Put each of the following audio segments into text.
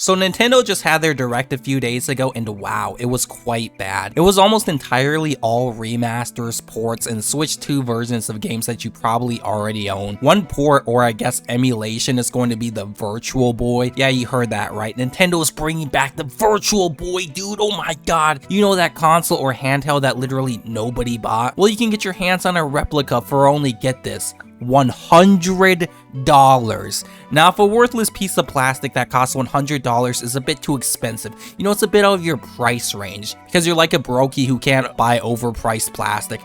So Nintendo just had their Direct a few days ago, and wow, it was quite bad. It was almost entirely all remasters, ports, and Switch 2 versions of games that you probably already own. One port, or I guess emulation, is going to be the Virtual Boy. Yeah, you heard that right. Nintendo is bringing back the Virtual Boy, dude. Oh my god. You know that console or handheld that literally nobody bought? Well, you can get your hands on a replica for only, get this, $100. Now, if a worthless piece of plastic that costs $100 is a bit too expensive, you know, it's a bit out of your price range, because you're like a brokey who can't buy overpriced plastic.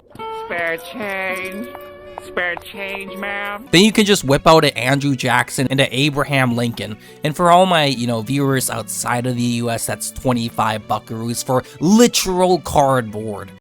Spare change. Spare change, ma'am. Then you can just whip out an Andrew Jackson and an Abraham Lincoln. And for all my, viewers outside of the US, that's 25 buckaroos for literal cardboard.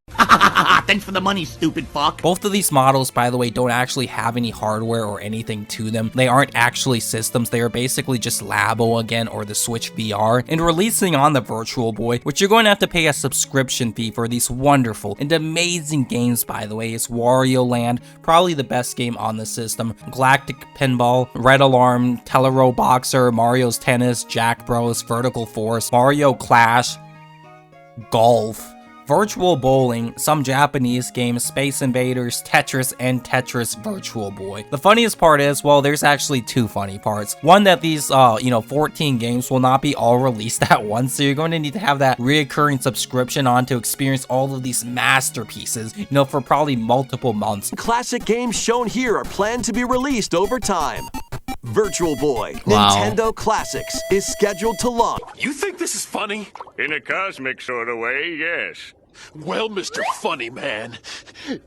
Thanks for the money, stupid fuck. Both of these models, by the way, don't actually have any hardware or anything to them. They aren't actually systems. They are basically just Labo again, or the Switch VR, and releasing on the Virtual Boy, which you're going to have to pay a subscription fee for these wonderful and amazing games, by the way. It's Wario Land, probably the best game on the system, Galactic Pinball, Red Alarm, Telero Boxer, Mario's Tennis, Jack Bros, Vertical Force, Mario Clash, Golf, Virtual Bowling, some Japanese games, Space Invaders, Tetris, and Tetris Virtual Boy. The funniest part is, well, there's actually two funny parts. One, that these, 14 games will not be all released at once, so you're going to need to have that reoccurring subscription on to experience all of these masterpieces, for probably multiple months. Classic games shown here are planned to be released over time. Virtual Boy, Wow. Nintendo Classics, is scheduled to launch. You think this is funny? In a cosmic sort of way, yes. Well, Mr. Funny Man,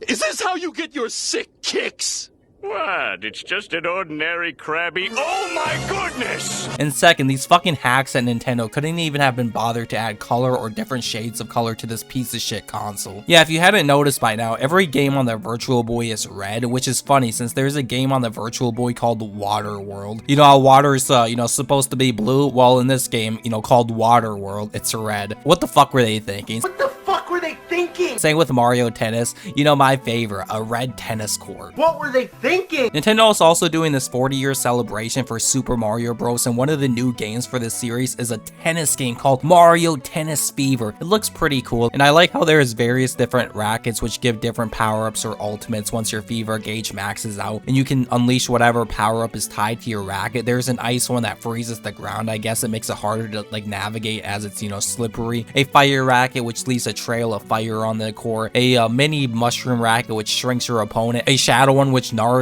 is this how you get your sick kicks? What? It's just an ordinary crabby. Oh my goodness! And second, these fucking hacks at Nintendo couldn't even have been bothered to add color or different shades of color to this piece of shit console. Yeah, if you hadn't noticed by now, every game on the Virtual Boy is red, which is funny since there's a game on the Virtual Boy called Water World. You know how water is, supposed to be blue? Well, in this game, called Water World, it's red. What the fuck were they thinking? What the fuck were they thinking? Same with Mario Tennis, my favorite, a red tennis court. What were they thinking? Nintendo is also doing this 40-year celebration for Super Mario Bros. And one of the new games for this series is a tennis game called Mario Tennis Fever. It looks pretty cool, and I like how there's various different rackets which give different power-ups or ultimates once your fever gauge maxes out, and you can unleash whatever power-up is tied to your racket. There's an ice one that freezes the ground. I guess it makes it harder to navigate as it's slippery. A fire racket which leaves a trail of fire on the court. A mini mushroom racket which shrinks your opponent. A shadow one which Naruto,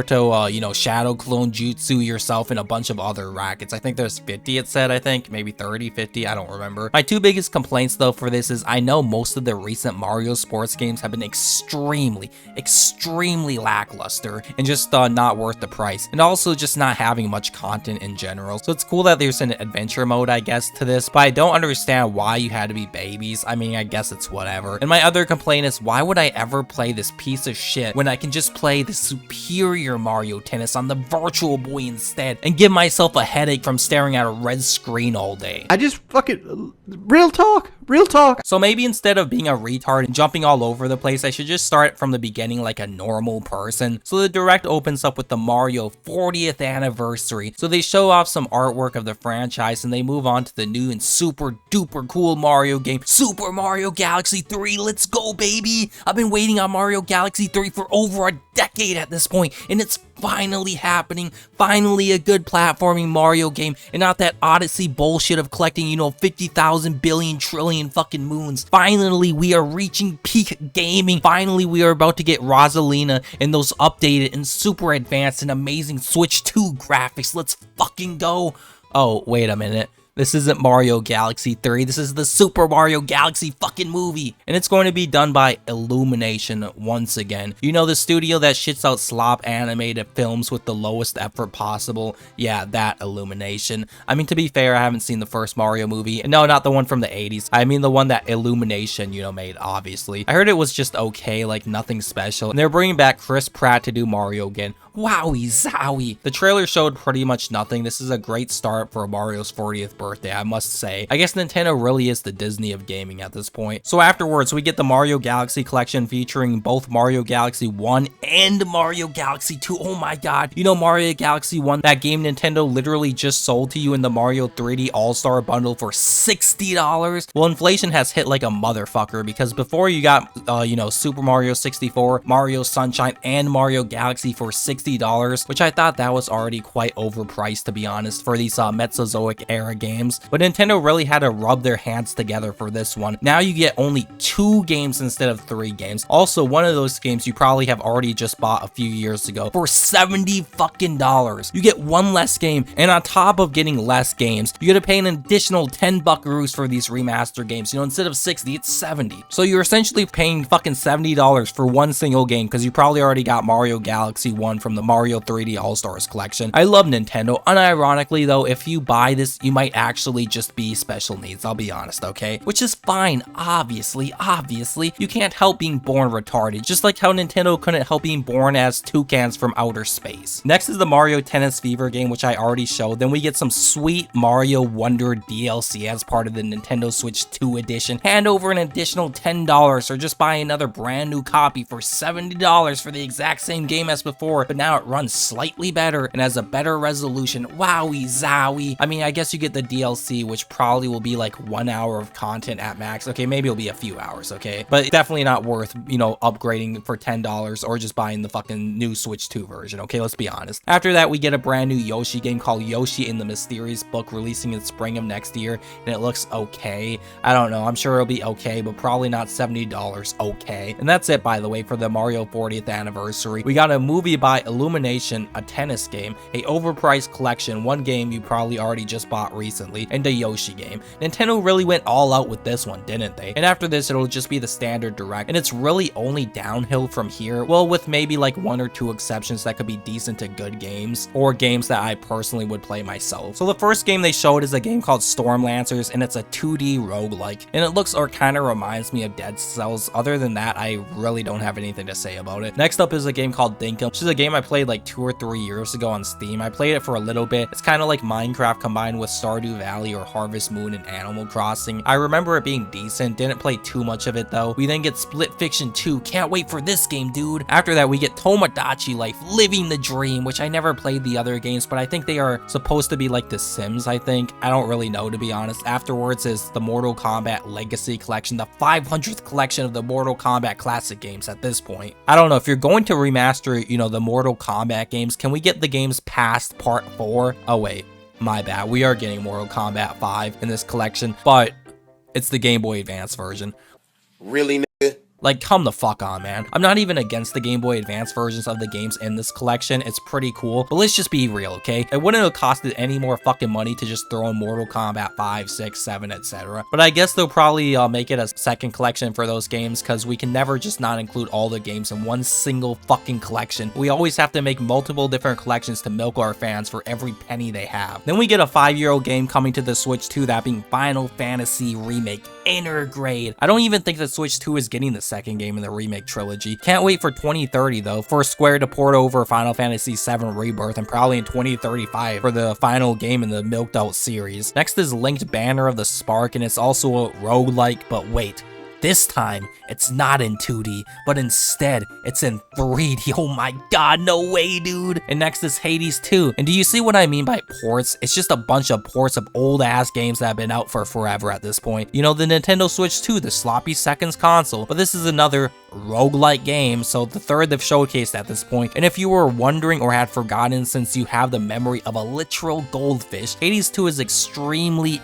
shadow clone jutsu yourself, and a bunch of other rackets. I think there's 50, it said, maybe 30, 50, I don't remember. My two biggest complaints though for this is I know most of the recent Mario sports games have been extremely lackluster and just not worth the price, and also just not having much content in general. So it's cool that there's an adventure mode, I guess, to this, but I don't understand why you had to be babies. I mean, I guess it's whatever. And my other complaint is, why would I ever play this piece of shit when I can just play the superior Mario Tennis on the Virtual Boy instead and give myself a headache from staring at a red screen all day? I just fucking... Real talk. So maybe instead of being a retard and jumping all over the place, I should just start from the beginning like a normal person. So the Direct opens up with the Mario 40th anniversary. So they show off some artwork of the franchise and they move on to the new and super duper cool Mario game, Super Mario Galaxy 3. Let's go, baby. I've been waiting on Mario Galaxy 3 for over a decade at this point, and it's finally happening. Finally a good platforming Mario game, and not that Odyssey bullshit of collecting, 50,000 billion trillion fucking moons. Finally, we are reaching peak gaming. Finally, we are about to get Rosalina and those updated and super advanced and amazing Switch 2 graphics. Let's fucking go. Oh, wait a minute. This isn't Mario Galaxy 3, this is the Super Mario Galaxy fucking movie. And it's going to be done by Illumination once again. The studio that shits out slop animated films with the lowest effort possible. Yeah, that Illumination. I mean, to be fair, I haven't seen the first Mario movie. No, not the one from the 80s. I mean the one that Illumination, made, obviously. I heard it was just okay, like nothing special. And they're bringing back Chris Pratt to do Mario again. Wowie zowie. The trailer showed pretty much nothing. This is a great start for Mario's 40th birthday, I must say. I guess Nintendo really is the Disney of gaming at this point. So afterwards, we get the Mario Galaxy Collection featuring both Mario Galaxy 1 and Mario Galaxy 2. Oh my god. You know Mario Galaxy 1, that game Nintendo literally just sold to you in the Mario 3D All-Star bundle for $60? Well, inflation has hit like a motherfucker, because before you got, you know, Super Mario 64, Mario Sunshine, and Mario Galaxy for $60, which I thought that was already quite overpriced, to be honest, for these Mesozoic era games. But Nintendo really had to rub their hands together for this one. Now you get only 2 games instead of 3 games. Also, one of those games you probably have already just bought a few years ago for $70 fucking dollars. You get 1 less game, and on top of getting less games, you gotta pay an additional 10 buckaroos for these remaster games. You know, instead of 60, it's 70. So you're essentially paying fucking $70 for 1 single game, because you probably already got Mario Galaxy 1 from the Mario 3D All-Stars collection. I love Nintendo. Unironically though, if you buy this, you might actually just be special needs, I'll be honest, okay? Which is fine, obviously. You can't help being born retarded, just like how Nintendo couldn't help being born as toucans from outer space. Next is the Mario Tennis Fever game, which I already showed. Then we get some sweet Mario Wonder DLC as part of the Nintendo Switch 2 edition. Hand over an additional $10 or just buy another brand new copy for $70 for the exact same game as before, but now it runs slightly better and has a better resolution. Wowie zowie. I mean, I guess you get the DLC, which probably will be like 1 hour of content at max. Okay, maybe it'll be a few hours, okay? But definitely not worth, you know, upgrading for $10 or just buying the fucking new Switch 2 version, okay? Let's be honest. After that, we get a brand new Yoshi game called Yoshi in the Mysterious Book, releasing in spring of next year, and it looks okay. I don't know, I'm sure it'll be okay, but probably not $70 okay. And that's it, by the way, for the Mario 40th anniversary. We got a movie by Illumination, a tennis game, a overpriced collection, 1 game you probably already just bought recently, and a Yoshi game. Nintendo really went all out with this one, didn't they? And after this, it'll just be the standard direct, and it's really only downhill from here. Well, with maybe like 1 or 2 exceptions that could be decent to good games, or games that I personally would play myself. So the first game they showed is a game called Stormlancers, and it's a 2D roguelike, and it looks or kind of reminds me of Dead Cells. Other than that, I really don't have anything to say about it. Next up is a game called Dinkum, which is a game I played like 2 or 3 years ago on Steam. I played it for a little bit. It's kind of like Minecraft combined with Stardew Valley or Harvest Moon and Animal Crossing. I remember it being decent, didn't play too much of it though. We then get Split Fiction 2, can't wait for this game, dude. After that, we get Tomodachi Life, Living the Dream, which I never played the other games, but I think they are supposed to be like The Sims, I think. I don't really know, to be honest. Afterwards is the Mortal Kombat Legacy Collection, the 500th collection of the Mortal Kombat classic games at this point. I don't know, if you're going to remaster, you know, the Mortal Kombat games, can we get the games past part 4? Oh wait, my bad. We are getting Mortal Kombat 5 in this collection, but it's the Game Boy Advance version. Really, nigga? Like, come the fuck on, man. I'm not even against the Game Boy Advance versions of the games in this collection. It's pretty cool, but let's just be real, okay? It wouldn't have costed any more fucking money to just throw in Mortal Kombat 5, 6, 7, etc. But I guess they'll probably make it a second collection for those games, because we can never just not include all the games in one single fucking collection. We always have to make multiple different collections to milk our fans for every penny they have. Then we get a 5-year-old game coming to the Switch 2, that being Final Fantasy Remake Intergrade. I don't even think that Switch 2 is getting the second game in the remake trilogy. Can't wait for 2030 though, for Square to port over Final Fantasy VII Rebirth, and probably in 2035 for the final game in the milked out series. Next is Linked Banner of the Spark, and it's also a roguelike, but wait. This time, it's not in 2D, but instead, it's in 3D. Oh my god, no way, dude. And next is Hades 2. And do you see what I mean by ports? It's just a bunch of ports of old-ass games that have been out for forever at this point. You know, the Nintendo Switch 2, the sloppy seconds console, but this is another roguelike game, so the third they've showcased at this point. And if you were wondering or had forgotten, since you have the memory of a literal goldfish, Hades 2 is extremely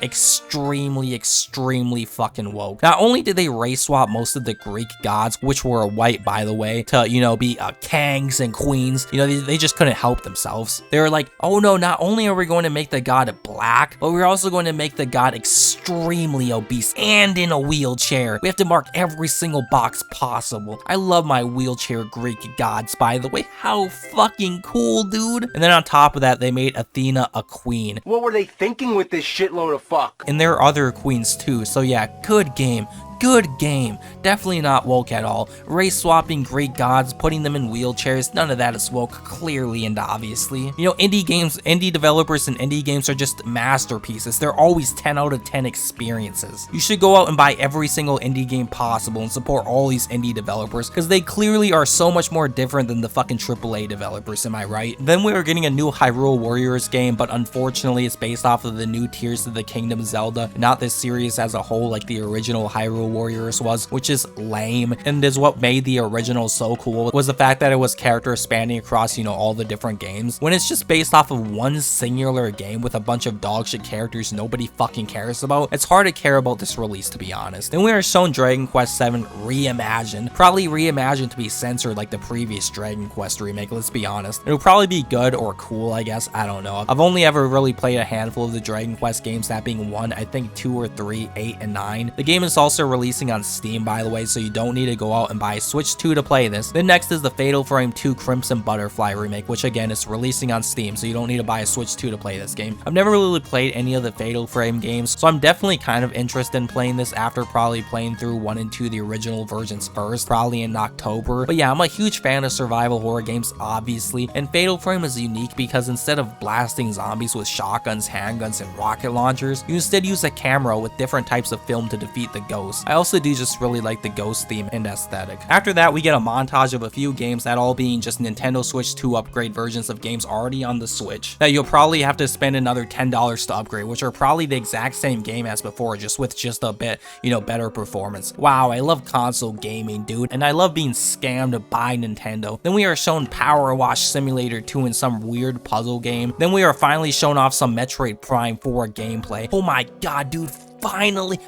fucking woke. Not only did they race swap most of the Greek gods, which were white by the way, to, you know, be kangs and queens, you know, they just couldn't help themselves. They were like, oh no, not only are we going to make the god black, but we're also going to make the god extremely obese and in a wheelchair. We have to mark every single box possible. I love my wheelchair Greek gods, by the way. How fucking cool, dude. And then on top of that, they made Athena a queen. What were they thinking with this shitload of fuck? And there are other queens too, so yeah, good game. good game. Definitely not woke at all. Race swapping Greek gods, putting them in wheelchairs, none of that is woke, clearly and obviously. You know, indie developers and indie games are just masterpieces. They're always 10 out of 10 experiences. You should go out and buy every single indie game possible and support all these indie developers, because they clearly are so much more different than the fucking AAA developers, am I right? Then we are getting a new Hyrule Warriors game, but unfortunately it's based off of the new Tears of the Kingdom Zelda, not this series as a whole like the original Hyrule Warriors was, which is lame, and is what made the original so cool, was the fact that it was characters spanning across, you know, all the different games. When it's just based off of one singular game with a bunch of dogshit characters nobody fucking cares about, it's hard to care about this release, to be honest. Then we are shown Dragon Quest VII Reimagined, probably reimagined to be censored like the previous Dragon Quest remake, let's be honest. It'll probably be good or cool, I guess, I don't know. I've only ever really played a handful of the Dragon Quest games, that being 1, I think 2 or 3, 8, and 9. The game is also releasing on Steam, by the way, so you don't need to go out and buy Switch 2 to play this. Then next is the Fatal Frame 2 Crimson Butterfly remake, which again is releasing on Steam, so you don't need to buy a Switch 2 to play this game. I've never really played any of the Fatal Frame games, so I'm definitely kind of interested in playing this after probably playing through 1 and 2, the original versions first, probably in October. But yeah, I'm a huge fan of survival horror games, obviously, and Fatal Frame is unique because instead of blasting zombies with shotguns, handguns, and rocket launchers, you instead use a camera with different types of film to defeat the ghosts. I also do just really like the ghost theme and aesthetic. After that, we get a montage of a few games, that all being just Nintendo Switch 2 upgrade versions of games already on the Switch, that you'll probably have to spend another $10 to upgrade, which are probably the exact same game as before, just with just a bit, you know, better performance. Wow, I love console gaming, dude, and I love being scammed by Nintendo. Then we are shown Power Wash Simulator 2 in some weird puzzle game. Then we are finally shown off some Metroid Prime 4 gameplay. Oh my god, dude, finally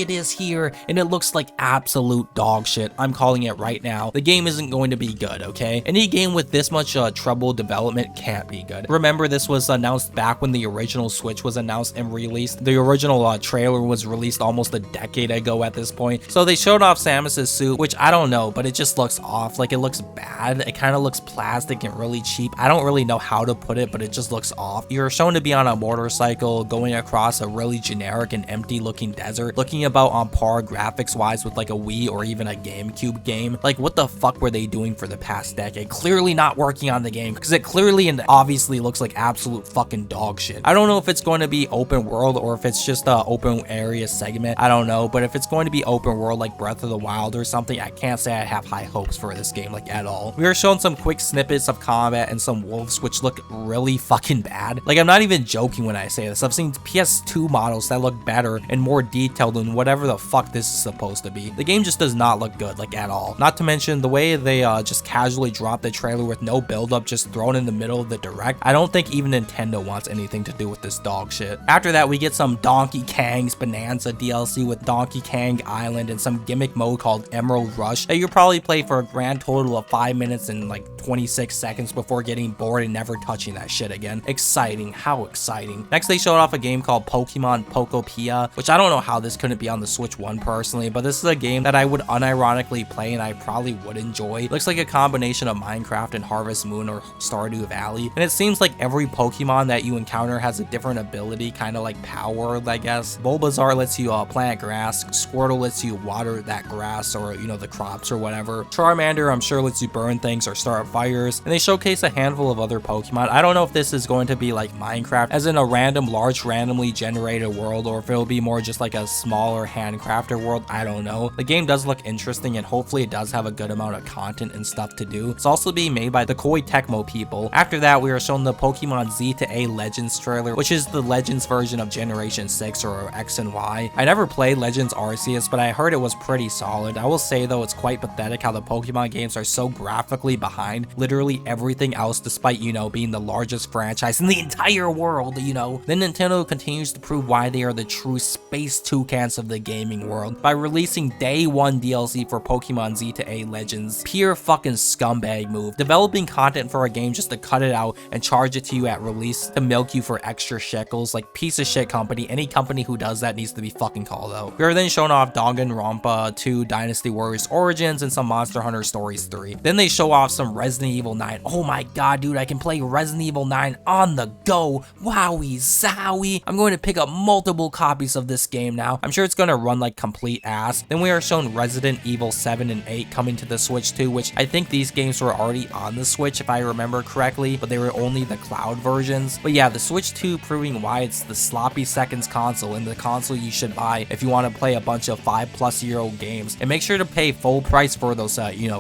it is here, and it looks like absolute dog shit. I'm calling it right now. The game isn't going to be good, okay? Any game with this much trouble development can't be good. Remember, this was announced back when the original Switch was announced and released. The original trailer was released almost a decade ago at this point. So they showed off Samus's suit, which I don't know, but it just looks off. Like, it looks bad. It kind of looks plastic and really cheap. I don't really know how to put it, but it just looks off. You're shown to be on a motorcycle going across a really generic and empty looking desert, looking about on par graphics wise with like a Wii or even a GameCube game. Like, what the fuck were they doing for the past decade? Clearly not working on the game, because it clearly and obviously looks like absolute fucking dog shit. I don't know if it's going to be open world or if it's just a open area segment. I don't know, but if it's going to be open world like Breath of the Wild or something, I can't say I have high hopes for this game, like, at all. We are shown some quick snippets of combat and some wolves which look really fucking bad. Like, I'm not even joking when I say this. I've seen PS2 models that look better and more detailed than whatever the fuck this is supposed to be. The game just does not look good, like, at all. Not to mention the way they just casually dropped the trailer with no build up, just thrown in the middle of the direct. I don't think even Nintendo wants anything to do with this dog shit. After that, we get some Donkey Kong's Bananza DLC with Donkey Kong Island and some gimmick mode called Emerald Rush that you'll probably play for a grand total of 5 minutes and like 26 seconds before getting bored and never touching that shit again. Exciting, how exciting. Next, they showed off a game called Pokemon Pokopia, which I don't know how this couldn't be on the Switch 1 personally, but this is a game that I would unironically play and I probably would enjoy. It looks like a combination of Minecraft and Harvest Moon or Stardew Valley, and it seems like every Pokemon that you encounter has a different ability, kind of like power, I guess. Bulbasaur lets you plant grass, Squirtle lets you water that grass or, you know, the crops or whatever. Charmander, I'm sure, lets you burn things or start fires, and they showcase a handful of other Pokemon. I don't know if this is going to be like Minecraft, as in a large randomly generated world, or if it'll be more just like a smaller handcrafted world. I don't know. The game does look interesting, and hopefully it does have a good amount of content and stuff to do. It's also being made by the Koei Tecmo people. After that, we are shown the Pokemon Z to A Legends trailer, which is the Legends version of Generation 6 or X and Y. I never played Legends Arceus, but I heard it was pretty solid. I will say though, it's quite pathetic how the Pokemon games are so graphically behind literally everything else, despite, you know, being the largest franchise in the entire world, you know. Then Nintendo continues to prove why they are the true space toucans of the gaming world by releasing day one DLC for Pokemon Z to A Legends. Pure fucking scumbag move. Developing content for a game just to cut it out and charge it to you at release to milk you for extra shekels. Like, piece of shit company. Any company who does that needs to be fucking called out. We are then shown off Danganronpa 2 Dynasty Warriors Origins and some Monster Hunter Stories 3. Then they show off some Resident Resident Evil 9. Oh my god, dude, I can play Resident Evil 9 on the go. Wowie zowie. I'm going to pick up multiple copies of this game now. I'm sure it's going to run like complete ass. Then we are shown Resident Evil 7 and 8 coming to the Switch too, which I think these games were already on the Switch if I remember correctly, but they were only the cloud versions. But yeah, the Switch 2 proving why it's the sloppy seconds console and the console you should buy if you want to play a bunch of 5+ year-old games. And make sure to pay full price for those,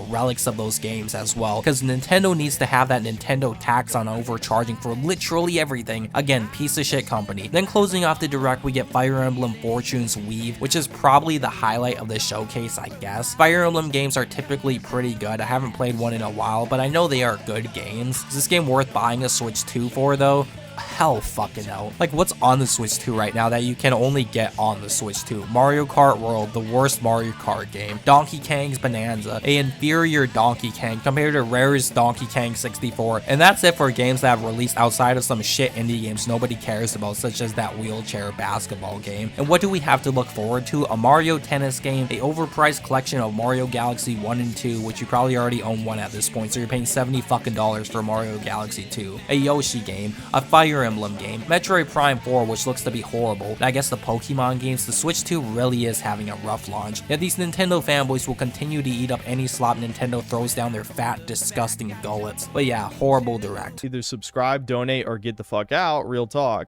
relics of those games as well, because Nintendo needs to have that Nintendo tax on overcharging for literally everything. Again, piece of shit company. Then closing off the direct, we get Fire Emblem Fortune's Weave, which is probably the highlight of the showcase, I guess. Fire Emblem games are typically pretty good. I haven't played one in a while, but I know they are good games. Is this game worth buying a Switch 2 for though? Hell fucking no. Like, what's on the Switch 2 right now that you can only get on the Switch 2? Mario Kart World, the worst Mario Kart game. Donkey Kong's Bananza, a inferior Donkey Kong compared to Rare's Donkey Kong 64. And that's it for games that have released outside of some shit indie games nobody cares about, such as that wheelchair basketball game. And what do we have to look forward to? A Mario Tennis game, a overpriced collection of Mario Galaxy 1 and 2, which you probably already own one at this point, so you're paying $70 fucking for Mario Galaxy 2. A Yoshi game, a Fire Emblem game, Metroid Prime 4, which looks to be horrible, and I guess the Pokemon games. The Switch 2 really is having a rough launch, yet these Nintendo fanboys will continue to eat up any slop Nintendo throws down their fat, disgusting gullets. But yeah, horrible direct. Either subscribe, donate, or get the fuck out. Real talk.